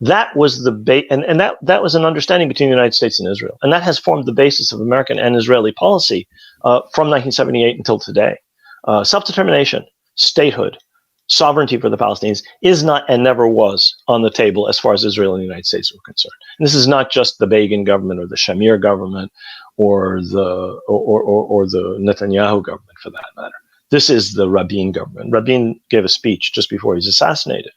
That was the and that was an understanding between the United States and Israel, and that has formed the basis of American and Israeli policy from 1978 until today. Self-determination, statehood, sovereignty for the Palestinians is not and never was on the table as far as Israel and the United States were concerned. And this is not just the Begin government or the Shamir government or the Netanyahu government, for that matter. This is the Rabin government. Rabin gave a speech just before he was assassinated,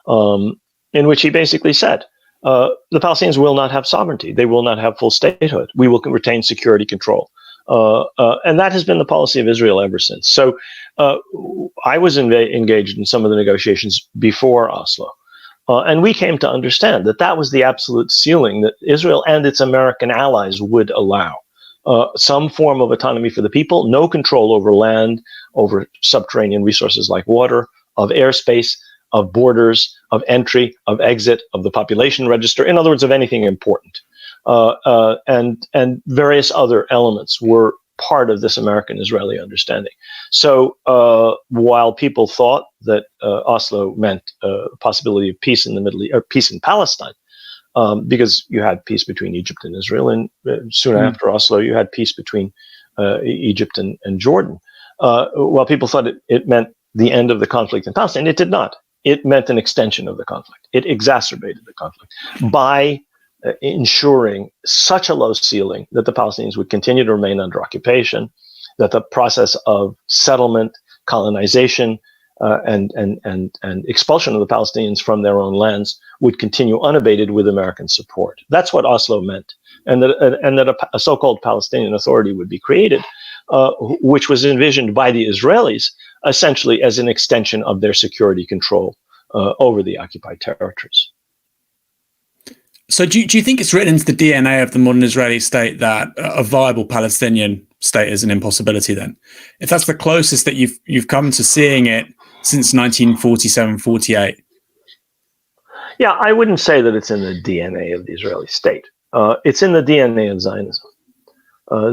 in which he basically said, the Palestinians will not have sovereignty. They will not have full statehood. We will retain security control. And that has been the policy of Israel ever since. So I was engaged in some of the negotiations before Oslo. And we came to understand that that was the absolute ceiling that Israel and its American allies would allow. Some form of autonomy for the people, no control over land, over subterranean resources like water, of airspace, of borders, of entry, of exit, of the population register, in other words, of anything important. And various other elements were part of this American-Israeli understanding. So while people thought that Oslo meant possibility of peace in the Middle East, or peace in Palestine, because you had peace between Egypt and Israel, and soon after Oslo, you had peace between Egypt and Jordan. While people thought it meant the end of the conflict in Palestine, it did not. It meant an extension of the conflict. It exacerbated the conflict by ensuring such a low ceiling that the Palestinians would continue to remain under occupation, that the process of settlement, colonization, and expulsion of the Palestinians from their own lands would continue unabated with American support. That's what Oslo meant, and that a so-called Palestinian Authority would be created, which was envisioned by the Israelis essentially as an extension of their security control over the occupied territories. So do you think it's written into the DNA of the modern Israeli state that a viable Palestinian state is an impossibility then? If that's the closest that you've come to seeing it since 1947-48? Yeah, I wouldn't say that it's in the DNA of the Israeli state. It's in the DNA of Zionism.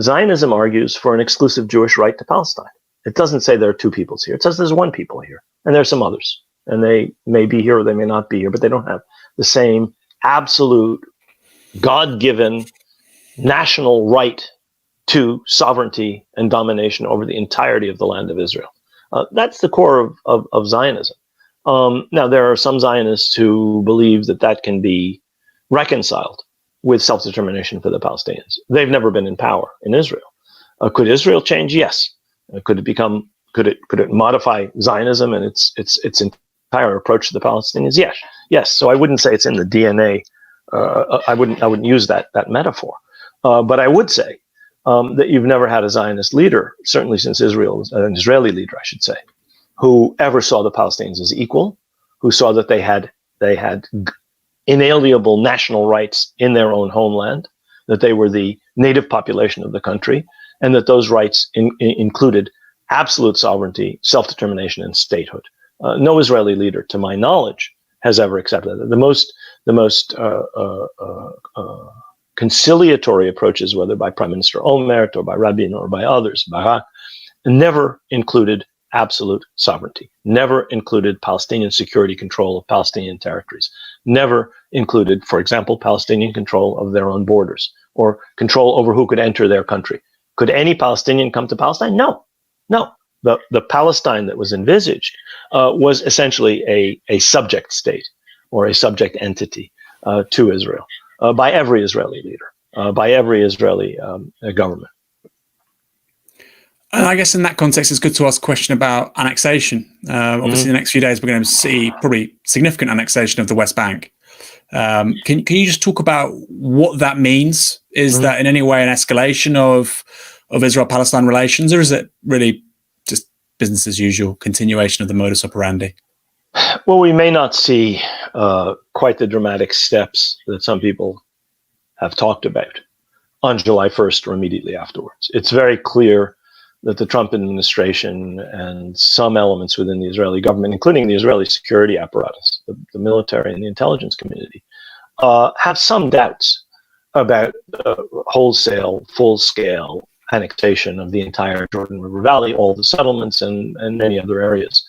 Zionism argues for an exclusive Jewish right to Palestine. It doesn't say there are two peoples here. It says there's one people here, and there's some others. And they may be here or they may not be here, but they don't have the same absolute God-given national right to sovereignty and domination over the entirety of the land of Israel. That's the core of Zionism. Now, there are some Zionists who believe that that can be reconciled with self-determination for the Palestinians. They've never been in power in Israel. Could Israel change? Yes. Could it modify Zionism and its entire approach to the Palestinians? Yes. So I wouldn't say it's in the DNA. I wouldn't use that metaphor. But I would say that you've never had a Zionist leader, certainly since Israel, an Israeli leader, I should say, who ever saw the Palestinians as equal, who saw that they had inalienable national rights in their own homeland, that they were the native population of the country, and that those rights included absolute sovereignty, self-determination, and statehood. No Israeli leader, to my knowledge, has ever accepted that. The most conciliatory approaches, whether by Prime Minister Olmert or by Rabin or by others, Barak, never included absolute sovereignty, never included Palestinian security control of Palestinian territories, never included, for example, Palestinian control of their own borders or control over who could enter their country. Could any Palestinian come to Palestine? No. The Palestine that was envisaged was essentially a subject state or a subject entity to Israel by every Israeli leader, by every Israeli government. And I guess in that context, it's good to ask a question about annexation. Obviously, in the next few days, we're going to see probably significant annexation of the West Bank. Can you just talk about what that means? Is that in any way an escalation of Israel-Palestine relations, or is it really just business as usual, continuation of the modus operandi? Well, we may not see quite the dramatic steps that some people have talked about on July 1st or immediately afterwards. It's very clear that the Trump administration and some elements within the Israeli government, including the Israeli security apparatus, the military and the intelligence community, have some doubts about wholesale, full-scale annexation of the entire Jordan River Valley, all the settlements, and many other areas,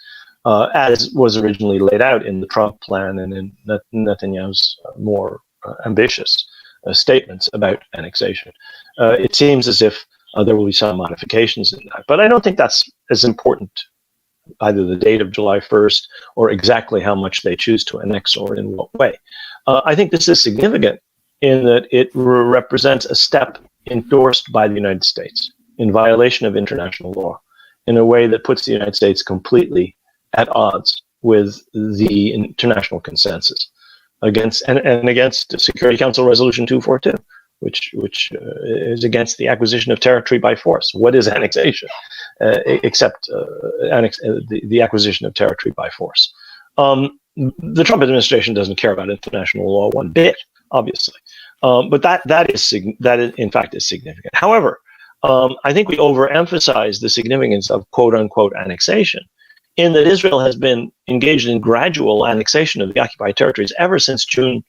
as was originally laid out in the Trump plan and in Netanyahu's more ambitious statements about annexation. It seems as if there will be some modifications in that, but I don't think that's as important, either the date of July 1st or exactly how much they choose to annex or in what way. I think this is significant in that it represents a step endorsed by the United States in violation of international law in a way that puts the United States completely at odds with the international consensus against the Security Council Resolution 242, which is against the acquisition of territory by force. What is annexation except the acquisition of territory by force? The Trump administration doesn't care about international law one bit, obviously, but that is in fact is significant. However, I think we overemphasize the significance of quote unquote annexation, in that Israel has been engaged in gradual annexation of the occupied territories ever since the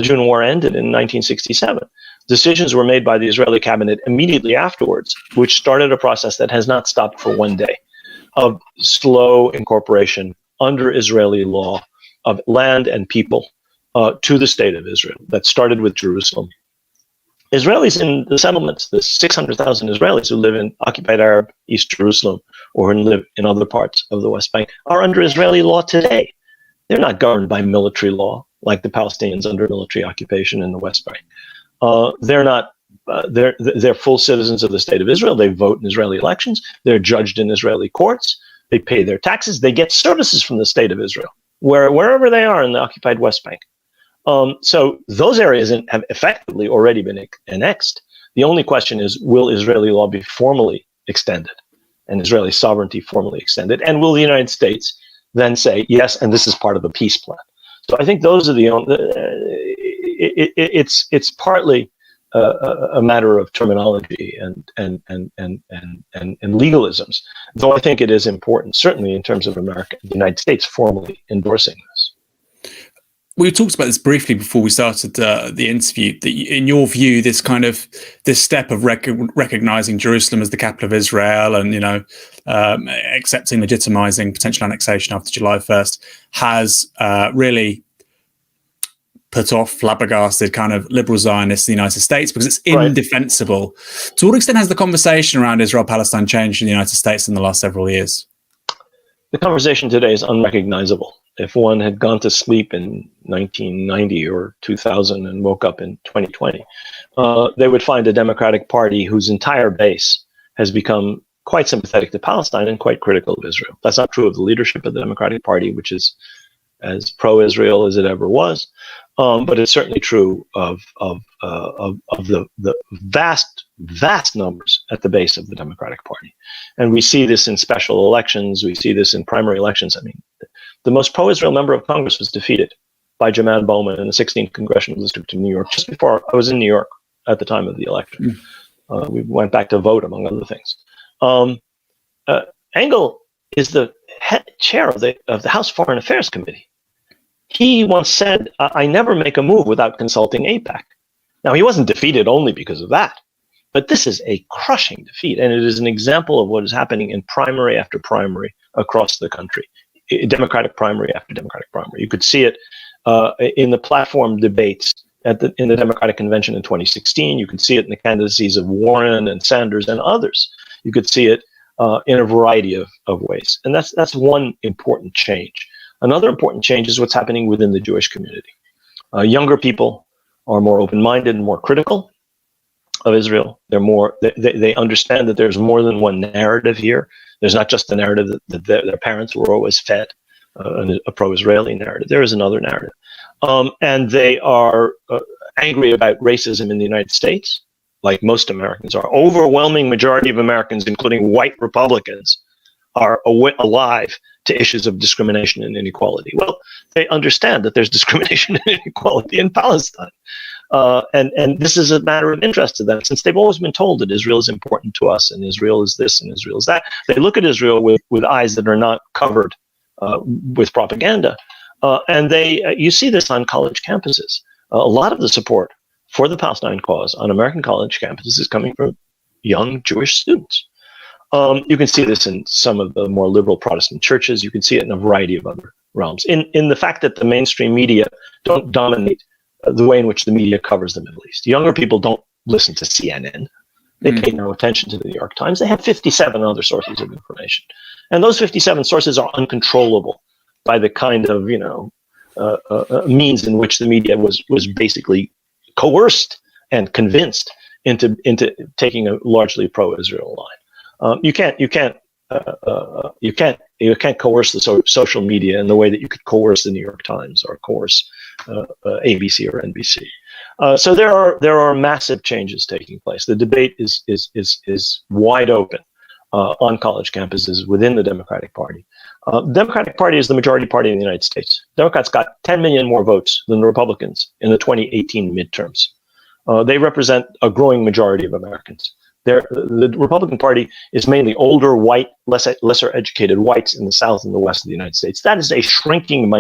June War ended in 1967. Decisions were made by the Israeli cabinet immediately afterwards, which started a process that has not stopped for one day of slow incorporation under Israeli law of land and people to the state of Israel. That started with Jerusalem. Israelis in the settlements, the 600,000 Israelis who live in occupied Arab East Jerusalem or who live in other parts of the West Bank, are under Israeli law today. They're not governed by military law like the Palestinians under military occupation in the West Bank. They're not. They're full citizens of the state of Israel. They vote in Israeli elections. They're judged in Israeli courts. They pay their taxes. They get services from the state of Israel, wherever they are in the occupied West Bank. So those areas have effectively already been annexed. The only question is, will Israeli law be formally extended and Israeli sovereignty formally extended? And will the United States then say, yes, and this is part of the peace plan? So I think those are it's partly a matter of terminology and legalisms, though I think it is important, certainly in terms of America, the United States formally endorsing this. We talked about this briefly before we started the interview, that in your view, this step of recognizing Jerusalem as the capital of Israel and, accepting, legitimizing potential annexation after July 1st has really put off, flabbergasted kind of liberal Zionists in the United States because it's indefensible. Right. To what extent has the conversation around Israel-Palestine changed in the United States in the last several years? The conversation today is unrecognizable. If one had gone to sleep in 1990 or 2000 and woke up in 2020, they would find a Democratic Party whose entire base has become quite sympathetic to Palestine and quite critical of Israel. That's not true of the leadership of the Democratic Party, which is as pro-Israel as it ever was, but it's certainly true of the vast numbers at the base of the Democratic Party. And we see this in special elections. We see this in primary elections. I mean, the most pro-Israel member of Congress was defeated by Jaman Bowman in the 16th Congressional District in New York, just before I was in New York at the time of the election. We went back to vote, among other things. Engel is the chair of the House Foreign Affairs Committee. He once said, I never make a move without consulting AIPAC. Now, he wasn't defeated only because of that, but this is a crushing defeat, and it is an example of what is happening in primary after primary across the country. Democratic primary after Democratic primary. You could see it in the platform debates in the Democratic Convention in 2016. You could see it in the candidacies of Warren and Sanders and others. You could see it in a variety of ways. And that's one important change. Another important change is what's happening within the Jewish community. Younger people are more open-minded and more critical of Israel. They understand that there's more than one narrative here. There's not just the narrative that their parents were always fed, a pro-Israeli narrative. There is another narrative. And they are angry about racism in the United States, like most Americans are. Overwhelming majority of Americans, including white Republicans, are alive to issues of discrimination and inequality. Well, they understand that there's discrimination and inequality in Palestine. And this is a matter of interest to them, since they've always been told that Israel is important to us, and Israel is this, and Israel is that. They look at Israel with eyes that are not covered with propaganda. And you see this on college campuses. A lot of the support for the Palestine cause on American college campuses is coming from young Jewish students. You can see this in some of the more liberal Protestant churches. You can see it in a variety of other realms. In the fact that the mainstream media don't dominate the way in which the media covers the Middle East. Younger people don't listen to CNN. They pay no attention to the New York Times. They have 57 other sources of information. And those 57 sources are uncontrollable by the kind of, means in which the media was basically coerced and convinced into taking a largely pro-Israel line. You can't coerce the social media in the way that you could coerce the New York Times or coerce ABC or NBC. So there are massive changes taking place. The debate is wide open on college campuses within the Democratic Party. The Democratic Party is the majority party in the United States. Democrats got 10 million more votes than the Republicans in the 2018 midterms. They represent a growing majority of Americans. The Republican Party is mainly older, white, lesser educated whites in the South and the West of the United States. That is a shrinking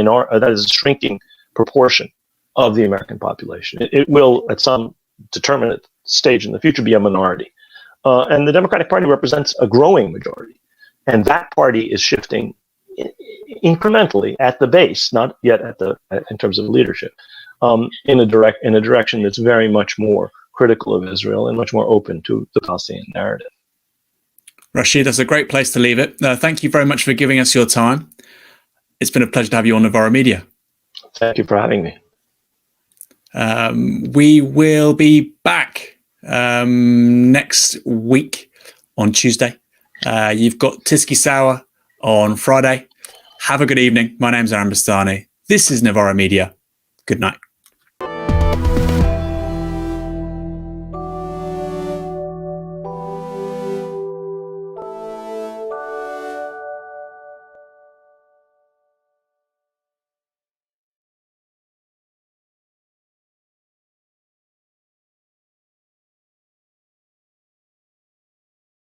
shrinking proportion of the American population. It will, at some determinate stage in the future, be a minority. And the Democratic Party represents a growing majority. And that party is shifting incrementally at the base, not yet in terms of leadership, in a direction that's very much more critical of Israel and much more open to the Palestinian narrative. Rashid, that's a great place to leave it. Thank you very much for giving us your time. It's been a pleasure to have you on Novara Media. Thank you for having me. We will be back next week on Tuesday. You've got Tiski Sauer on Friday. Have a good evening. My name's Aaron Bastani. This is Novara Media. Good night.